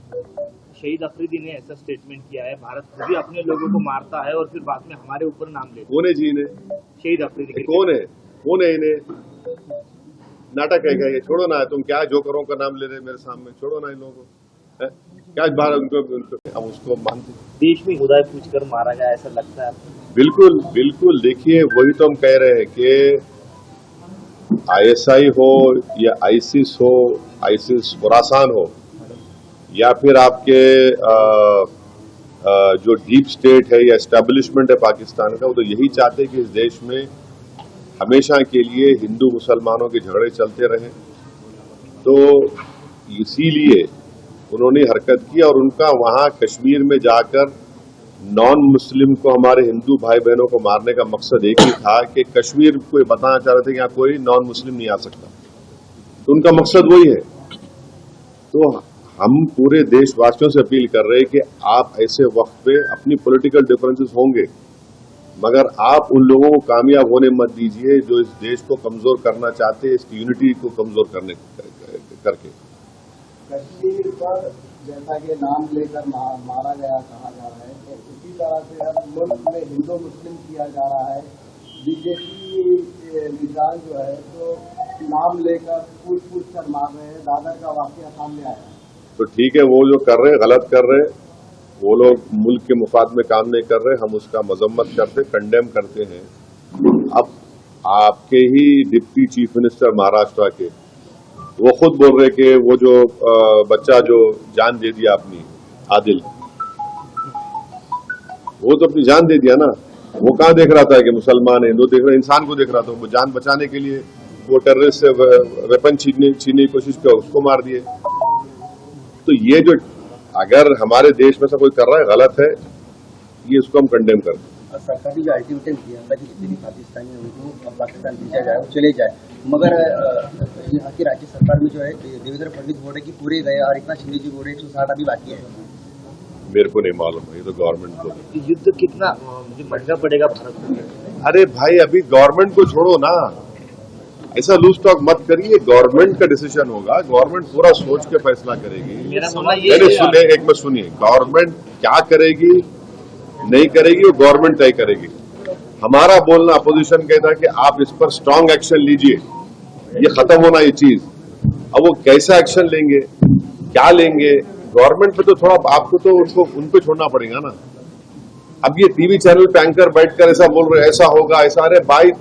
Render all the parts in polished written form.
शहीद अफरीदी ने ऐसा स्टेटमेंट किया है, भारत खुद ही अपने लोगों को मारता है और फिर बाद में हमारे ऊपर नाम लेता है। कौन है जी इन्हें? शहीद अफरीदी कौन है इन्हें? नाटक है क्या ये? छोड़ो ना, तुम क्या जोकरों का नाम ले रहे मेरे सामने, छोड़ो ना इन लोगों को। क्या बार उनको हम उसको मानते? देश में खुदाई पूछ कर मारा गया, ऐसा लगता है आपको? बिल्कुल बिल्कुल। देखिए, वही तो हम कह रहे हैं कि आईएसआई हो या आईसिस हो, आईसिस खुरासान हो, या फिर आपके जो डीप स्टेट है या एस्टेब्लिशमेंट है पाकिस्तान का, वो तो यही चाहते हैं कि इस देश में हमेशा के लिए हिंदू मुसलमानों के झगड़े चलते रहे। तो इसीलिए उन्होंने हरकत की और उनका वहां कश्मीर में जाकर नॉन मुस्लिम को, हमारे हिंदू भाई बहनों को मारने का मकसद एक ही था कि कश्मीर को बताना चाह रहे थे कि यहाँ कोई नॉन मुस्लिम नहीं आ सकता। तो उनका मकसद वही है। तो हम पूरे देशवासियों से अपील कर रहे हैं कि आप ऐसे वक्त पे, अपनी पॉलिटिकल डिफरेंसेस होंगे, मगर आप उन लोगों को कामयाब होने मत दीजिए जो इस देश को कमजोर करना चाहते हैं, इसकी यूनिटी को कमजोर करके। कश्मीर पर जैसा कि नाम लेकर मारा गया कहा जा रहा है, तो उसी तरह से अब मुल्क में हिंदू मुस्लिम किया जा रहा है। बीजेपी निशान जो है तो नाम लेकर पूछ कर मार रहे हैं। दादर का वाकया सामने आया। तो ठीक है, वो जो कर रहे हैं गलत कर रहे हैं, वो लोग मुल्क के मुफाद में काम नहीं कर रहे, हम उसका मजम्मत करते, कंडेम करते हैं। अब आपके ही डिप्टी चीफ मिनिस्टर महाराष्ट्र के, वो खुद बोल रहे कि वो जो बच्चा जो जान दे दिया अपनी, आदिल, वो तो अपनी जान दे दिया ना। वो कहाँ देख रहा था कि मुसलमान है, हिंदू देख रहा, इंसान को देख रहा था। वो जान बचाने के लिए वो टेररिस्ट से वेपन छीनने की कोशिश किया, उसको मार दिए। तो ये जो अगर हमारे देश में से कोई कर रहा है, गलत है, ये इसको हम कंडेम करते हैं। सरकार ने जो अल्टीमेटम दिया था कि जितने भी पाकिस्तानी हैं उनको पाकिस्तान भेजा जाए, वो चले जाए, मगर यहाँ की राज्य सरकार में जो है देवेंद्र फडणवीस बोल रहे कि पूरे गए और एकनाथ शिंदे जी बोल रहे 160 अभी बाकी है। मेरे को नहीं मालूम है, ये तो गवर्नमेंट को। युद्ध कितना महंगा पड़ेगा भारत को? अरे भाई, अभी गवर्नमेंट को छोड़ो ना, ऐसा लूज टॉक मत करिए। गवर्नमेंट का डिसीजन होगा, गवर्नमेंट पूरा सोच के फैसला करेगी। मेरा मानना ये है, सुनिए, एक मिनट सुनिए, गवर्नमेंट क्या करेगी नहीं करेगी वो गवर्नमेंट तय करेगी। हमारा बोलना, अपोजिशन कहता है कि आप इस पर स्ट्रांग एक्शन लीजिए, ये खत्म होना ये चीज। अब वो कैसा एक्शन लेंगे, क्या लेंगे, गवर्नमेंट पे तो थोड़ा आपको तो उन पे छोड़ना पड़ेगा ना। अब ये टीवी चैनल पे एंकर बैठकर ऐसा बोल रहे, ऐसा होगा ऐसा, अरे भाई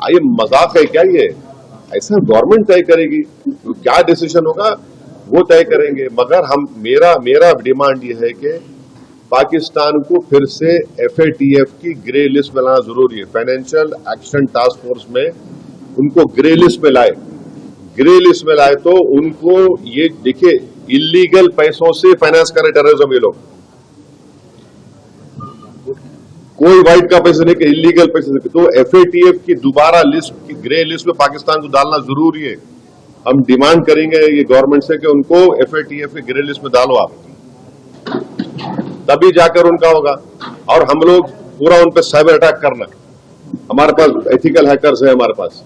ये मजाक है क्या? ये ऐसा गवर्नमेंट तय करेगी, तो क्या डिसीजन होगा वो तय करेंगे। मगर हम मेरा डिमांड ये है कि पाकिस्तान को फिर से FATF की ग्रे लिस्ट में लाना जरूरी है। फाइनेंशियल एक्शन टास्क फोर्स में उनको ग्रे लिस्ट में लाए। ग्रे लिस्ट में लाए तो उनको ये देखिए, इलीगल पैसों से फाइनेंस करे टेररिज्म ये लोग, कोई वाइट का पैसे नहीं, इलीगल पैसे नहीं। तो FATF की दोबारा लिस्ट की ग्रे लिस्ट में पाकिस्तान को डालना जरूरी है। हम डिमांड करेंगे ये गवर्नमेंट से कि उनको FATF की ग्रे लिस्ट में डालो आप, तभी जाकर उनका होगा। और हम लोग पूरा उन पर साइबर अटैक करना, हमारे पास एथिकल हैकर्स है, हमारे पास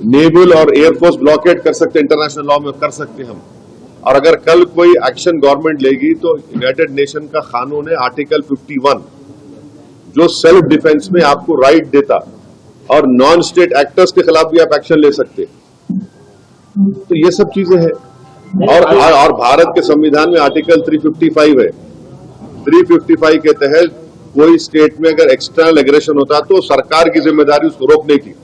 नेवल और एयरफोर्स ब्लॉकेट कर सकते, इंटरनेशनल लॉ में कर सकते हम। और अगर कल कोई एक्शन गवर्नमेंट लेगी तो यूनाइटेड नेशन का कानून है आर्टिकल 51, जो सेल्फ डिफेंस में आपको राइट देता, और नॉन स्टेट एक्टर्स के खिलाफ भी आप एक्शन ले सकते। तो ये सब चीजें हैं। और भारत के संविधान में आर्टिकल 355 है। 355 के तहत कोई स्टेट में अगर एक्सटर्नल एग्रेशन होता तो सरकार की जिम्मेदारी उसको रोकने की।